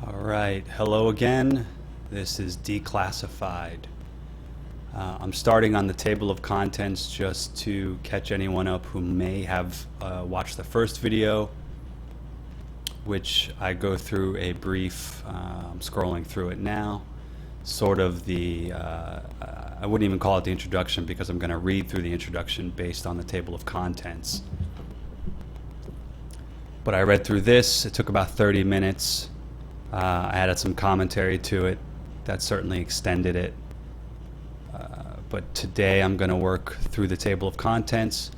All right, hello again. This is Declassified. I'm starting on the table of contents just to catch anyone up who may have watched the first video, which I go through a brief, I'm scrolling through it now, sort of I wouldn't even call it the introduction because I'm going to read through the introduction based on the table of contents. But I read through this, it took about 30 minutes. I added some commentary to it that certainly extended it. But today I'm going to work through the table of contents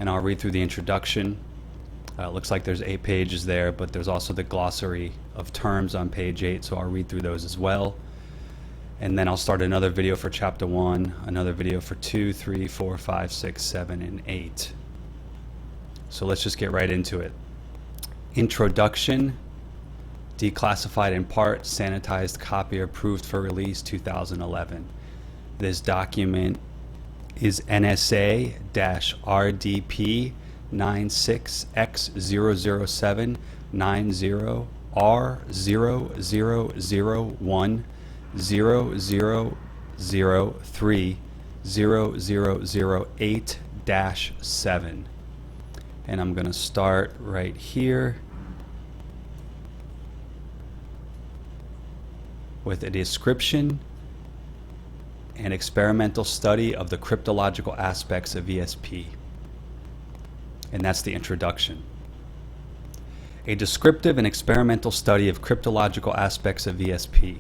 and I'll read through the introduction. It looks like there's 8 pages there, but there's also the glossary of terms on page 8, so I'll read through those as well. And then I'll start another video for chapter 1, another video for 2, 3, 4, 5, 6, 7, and 8. So let's just get right into it. Introduction. Declassified in part, sanitized copy approved for release 2011. This document is NSA-RDP 96X00790R000100008-7. And I'm going to start right here with a description and experimental study of the cryptological aspects of ESP. And that's the introduction. A descriptive and experimental study of cryptological aspects of ESP.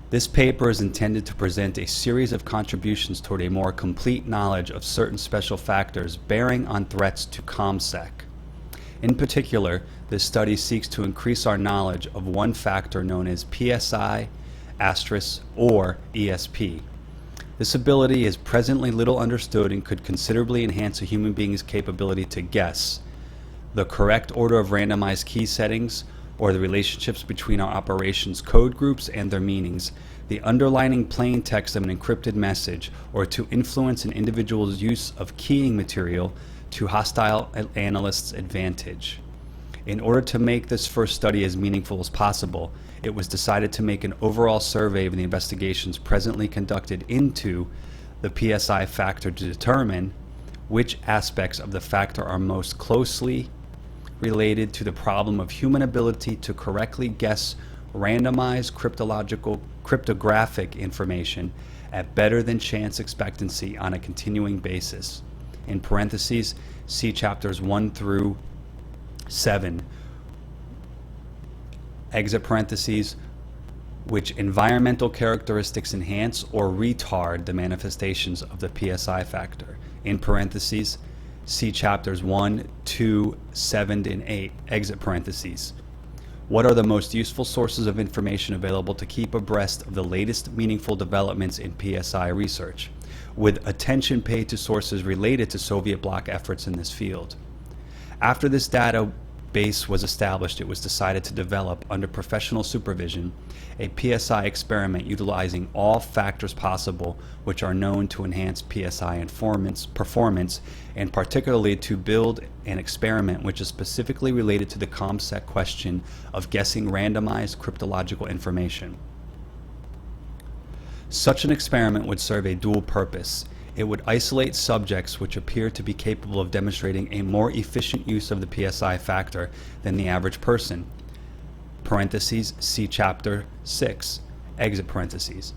This paper is intended to present a series of contributions toward a more complete knowledge of certain special factors bearing on threats to ComSec. In particular, this study seeks to increase our knowledge of one factor known as PSI** or ESP. This ability is presently little understood and could considerably enhance a human being's capability to guess the correct order of randomized key settings or the relationships between our operations code groups and their meanings, the underlying plain text of an encrypted message, or to influence an individual's use of keying material to hostile analysts' advantage. In order to make this first study as meaningful as possible, it was decided to make an overall survey of the investigations presently conducted into the PSI factor to determine which aspects of the factor are most closely related to the problem of human ability to correctly guess randomized cryptographic information at better than chance expectancy on a continuing basis. In parentheses, see chapters 1 through 7, exit parentheses, which environmental characteristics enhance or retard the manifestations of the PSI factor. In parentheses, see chapters 1, 2, 7, and 8, exit parentheses. What are the most useful sources of information available to keep abreast of the latest meaningful developments in PSI research, with attention paid to sources related to Soviet bloc efforts in this field? After this database was established, it was decided to develop, under professional supervision, a PSI experiment utilizing all factors possible which are known to enhance PSI performance, and particularly to build an experiment which is specifically related to the ComSec question of guessing randomized cryptological information. Such an experiment would serve a dual purpose. It would isolate subjects which appear to be capable of demonstrating a more efficient use of the PSI factor than the average person. Parentheses, see chapter 6, exit parentheses.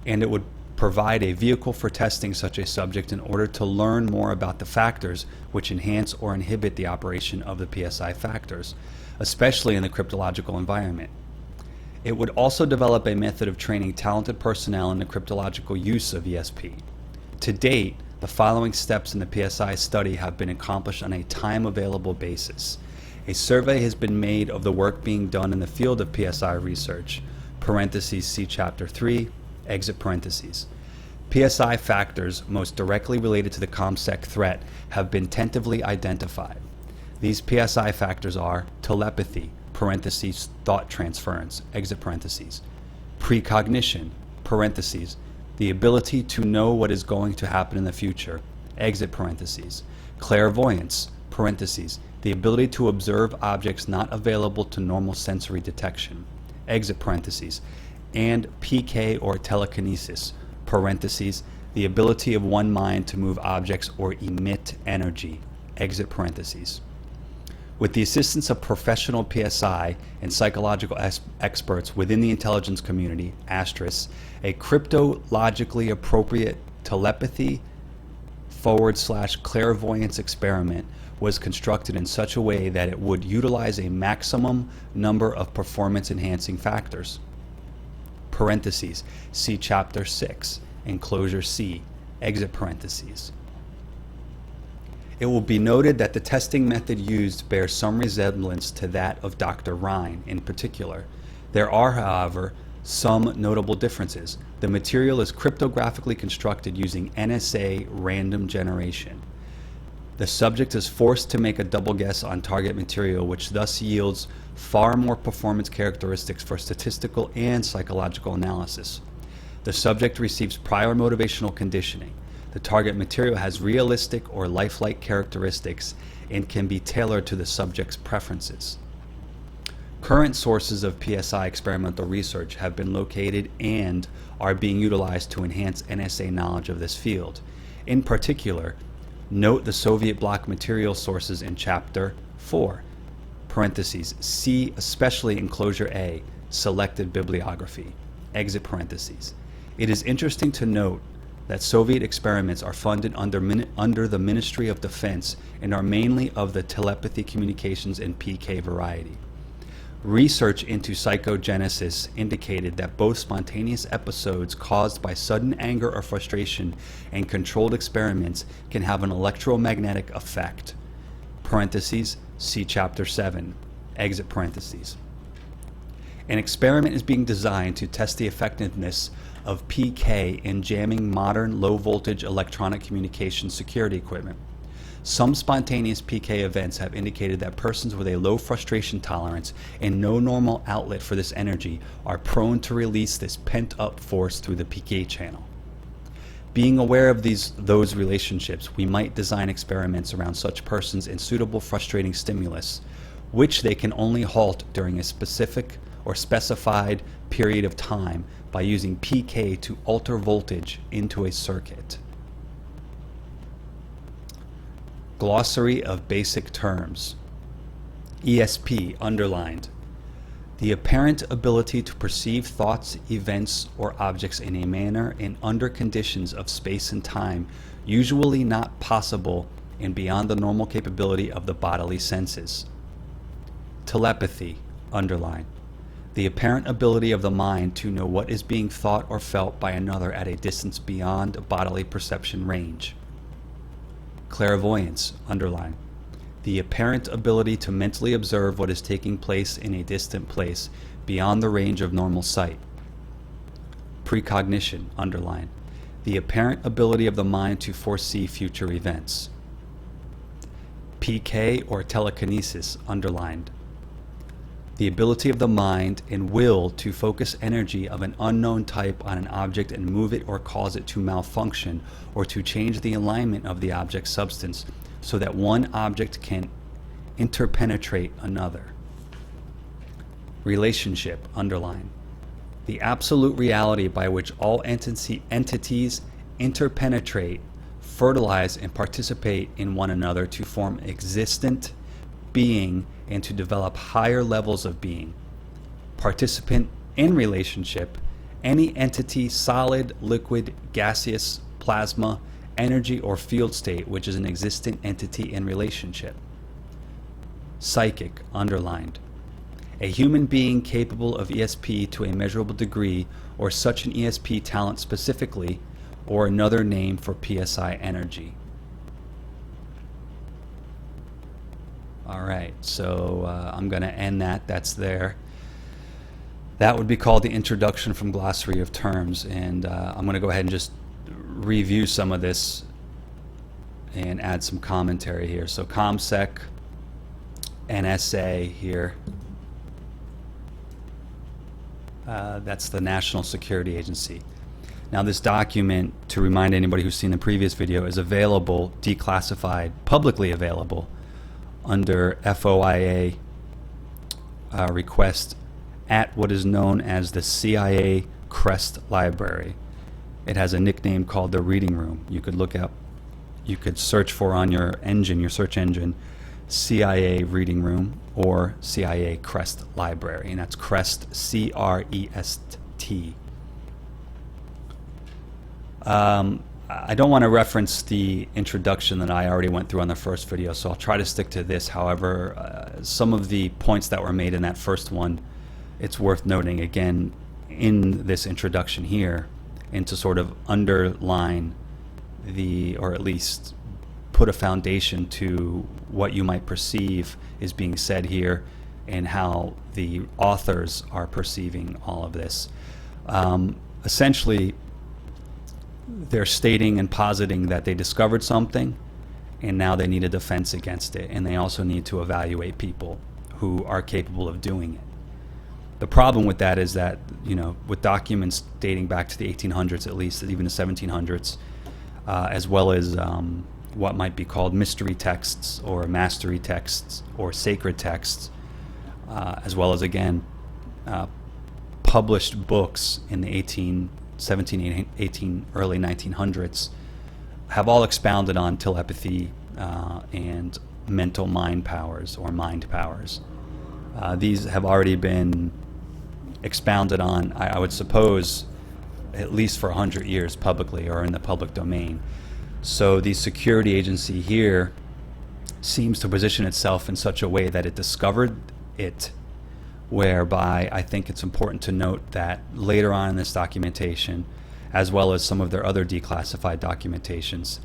And it would provide a vehicle for testing such a subject in order to learn more about the factors which enhance or inhibit the operation of the PSI factors, especially in the cryptological environment. It would also develop a method of training talented personnel in the cryptological use of ESP. To date, the following steps in the PSI study have been accomplished on a time-available basis. A survey has been made of the work being done in the field of PSI research, parentheses, see chapter 3, exit parentheses. PSI factors most directly related to the ComSec threat have been tentatively identified. These PSI factors are telepathy, parentheses, thought transference, exit parentheses, precognition, parentheses, the ability to know what is going to happen in the future, exit parentheses, clairvoyance, parentheses, the ability to observe objects not available to normal sensory detection, exit parentheses, and PK or telekinesis, parentheses, the ability of one mind to move objects or emit energy, exit parentheses. With the assistance of professional PSI and psychological experts within the intelligence community, asterisk, a cryptologically appropriate telepathy / clairvoyance experiment was constructed in such a way that it would utilize a maximum number of performance enhancing factors. Parentheses, see Chapter 6, Enclosure C, exit parentheses. It will be noted that the testing method used bears some resemblance to that of Dr. Rhine in particular. There are, however, some notable differences. The material is cryptographically constructed using NSA random generation. The subject is forced to make a double guess on target material, which thus yields far more performance characteristics for statistical and psychological analysis. The subject receives prior motivational conditioning. The target material has realistic or lifelike characteristics and can be tailored to the subject's preferences. Current sources of PSI experimental research have been located and are being utilized to enhance NSA knowledge of this field. In particular, note the Soviet bloc material sources in Chapter 4, parentheses, see especially Enclosure A, selected bibliography, exit parentheses. It is interesting to note that Soviet experiments are funded under the Ministry of Defense and are mainly of the telepathy communications and PK variety. Research into psychogenesis indicated that both spontaneous episodes caused by sudden anger or frustration and controlled experiments can have an electromagnetic effect. Parentheses, see Chapter 7, exit parentheses. An experiment is being designed to test the effectiveness of PK in jamming modern low-voltage electronic communication security equipment. Some spontaneous PK events have indicated that persons with a low frustration tolerance and no normal outlet for this energy are prone to release this pent-up force through the PK channel. Being aware of those relationships, we might design experiments around such persons in suitable frustrating stimulus, which they can only halt during a specific or specified period of time by using PK to alter voltage into a circuit. Glossary of basic terms. ESP, underlined. The apparent ability to perceive thoughts, events, or objects in a manner and under conditions of space and time usually not possible and beyond the normal capability of the bodily senses. Telepathy, underlined. The apparent ability of the mind to know what is being thought or felt by another at a distance beyond bodily perception range. Clairvoyance, underline. The apparent ability to mentally observe what is taking place in a distant place beyond the range of normal sight. Precognition, underline. The apparent ability of the mind to foresee future events. PK or telekinesis, underlined. The ability of the mind and will to focus energy of an unknown type on an object and move it or cause it to malfunction or to change the alignment of the object's substance so that one object can interpenetrate another. Relationship, underline. The absolute reality by which all entities interpenetrate, fertilize, and participate in one another to form existent being and to develop higher levels of being. Participant in relationship, any entity, solid, liquid, gaseous, plasma, energy, or field state which is an existent entity in relationship. Psychic, underlined. A human being capable of ESP to a measurable degree or such an ESP talent specifically, or another name for PSI energy. All right, so I'm going to end that. That's there. That would be called the introduction from Glossary of Terms, and I'm going to go ahead and just review some of this and add some commentary here. So ComSec, NSA here. That's the National Security Agency. Now this document, to remind anybody who's seen the previous video, is available, declassified, publicly available under FOIA request at what is known as the CIA CREST library. It has a nickname called the Reading Room. You could search for on your search engine, CIA Reading Room or CIA CREST Library, and that's CREST, C-R-E-S-T. I don't want to reference the introduction that I already went through on the first video, so I'll try to stick to this. However, some of the points that were made in that first one, it's worth noting again in this introduction here, and to sort of underline or at least put a foundation to what you might perceive is being said here and how the authors are perceiving all of this. Essentially, they're stating and positing that they discovered something and now they need a defense against it, and they also need to evaluate people who are capable of doing it. The problem with that is that, with documents dating back to the 1800s at least, even the 1700s, as well as what might be called mystery texts or mastery texts or sacred texts, as well as, again, published books in the 17, 18, early 1900s, have all expounded on telepathy and mental mind powers or mind powers. These have already been expounded on, I would suppose, at least for 100 years publicly or in the public domain. So the security agency here seems to position itself in such a way that it discovered it, whereby I think it's important to note that later on in this documentation, as well as some of their other declassified documentations,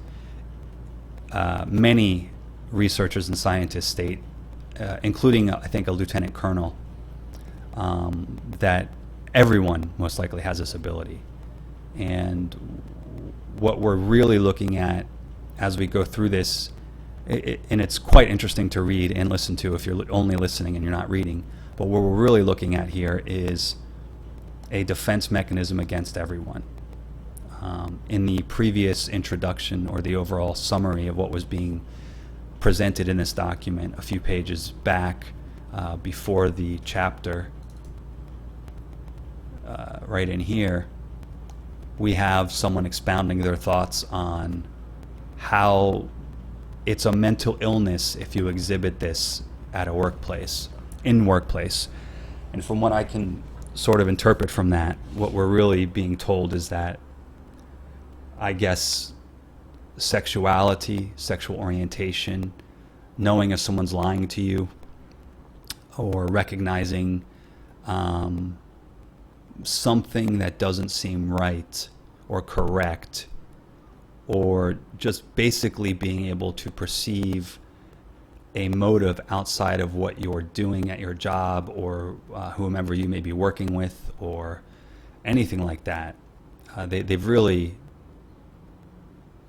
many researchers and scientists state, including I think a lieutenant colonel, that everyone most likely has this ability. And what we're really looking at as we go through this, and it's quite interesting to read and listen to if you're only listening and you're not reading, but what we're really looking at here is a defense mechanism against everyone. In the previous introduction or the overall summary of what was being presented in this document a few pages back, before the chapter, right in here, we have someone expounding their thoughts on how it's a mental illness if you exhibit this at a workplace, and from what I can sort of interpret from that, what we're really being told is that, I guess, sexuality, sexual orientation, knowing if someone's lying to you, or recognizing something that doesn't seem right or correct, or just basically being able to perceive a motive outside of what you're doing at your job or whomever you may be working with or anything like that. They've really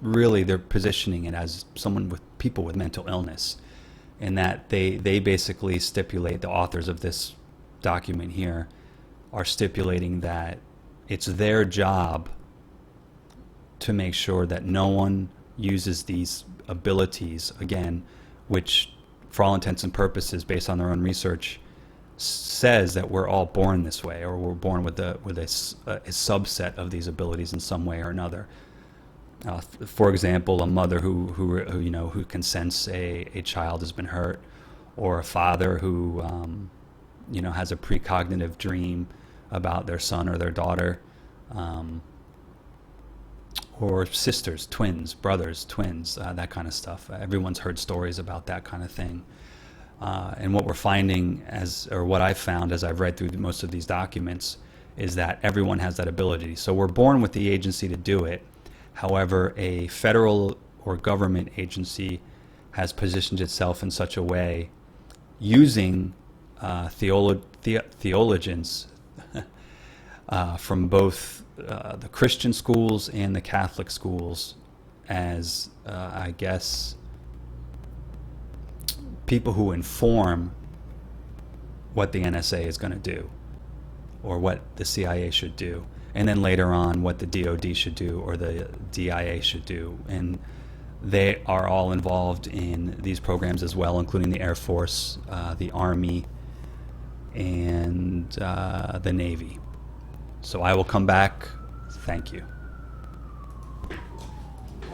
they're positioning it as people with mental illness, and that they basically stipulate, the authors of this document here are stipulating that it's their job to make sure that no one uses these abilities, again, which for all intents and purposes, based on their own research, says that we're all born this way, or we're born with a subset of these abilities in some way or another. For example, a mother who can sense a child has been hurt, or a father who has a precognitive dream about their son or their daughter, or sisters, twins, brothers, twins, that kind of stuff. Everyone's heard stories about that kind of thing. And what we're finding, or what I've found as I've read through most of these documents, is that everyone has that ability. So we're born with the agency to do it. However, a federal or government agency has positioned itself in such a way, using theologians from both the Christian schools and the Catholic schools as, I guess, people who inform what the NSA is going to do, or what the CIA should do, and then later on what the DOD should do or the DIA should do. And they are all involved in these programs as well, including the Air Force, the Army, and the Navy. So I will come back. Thank you.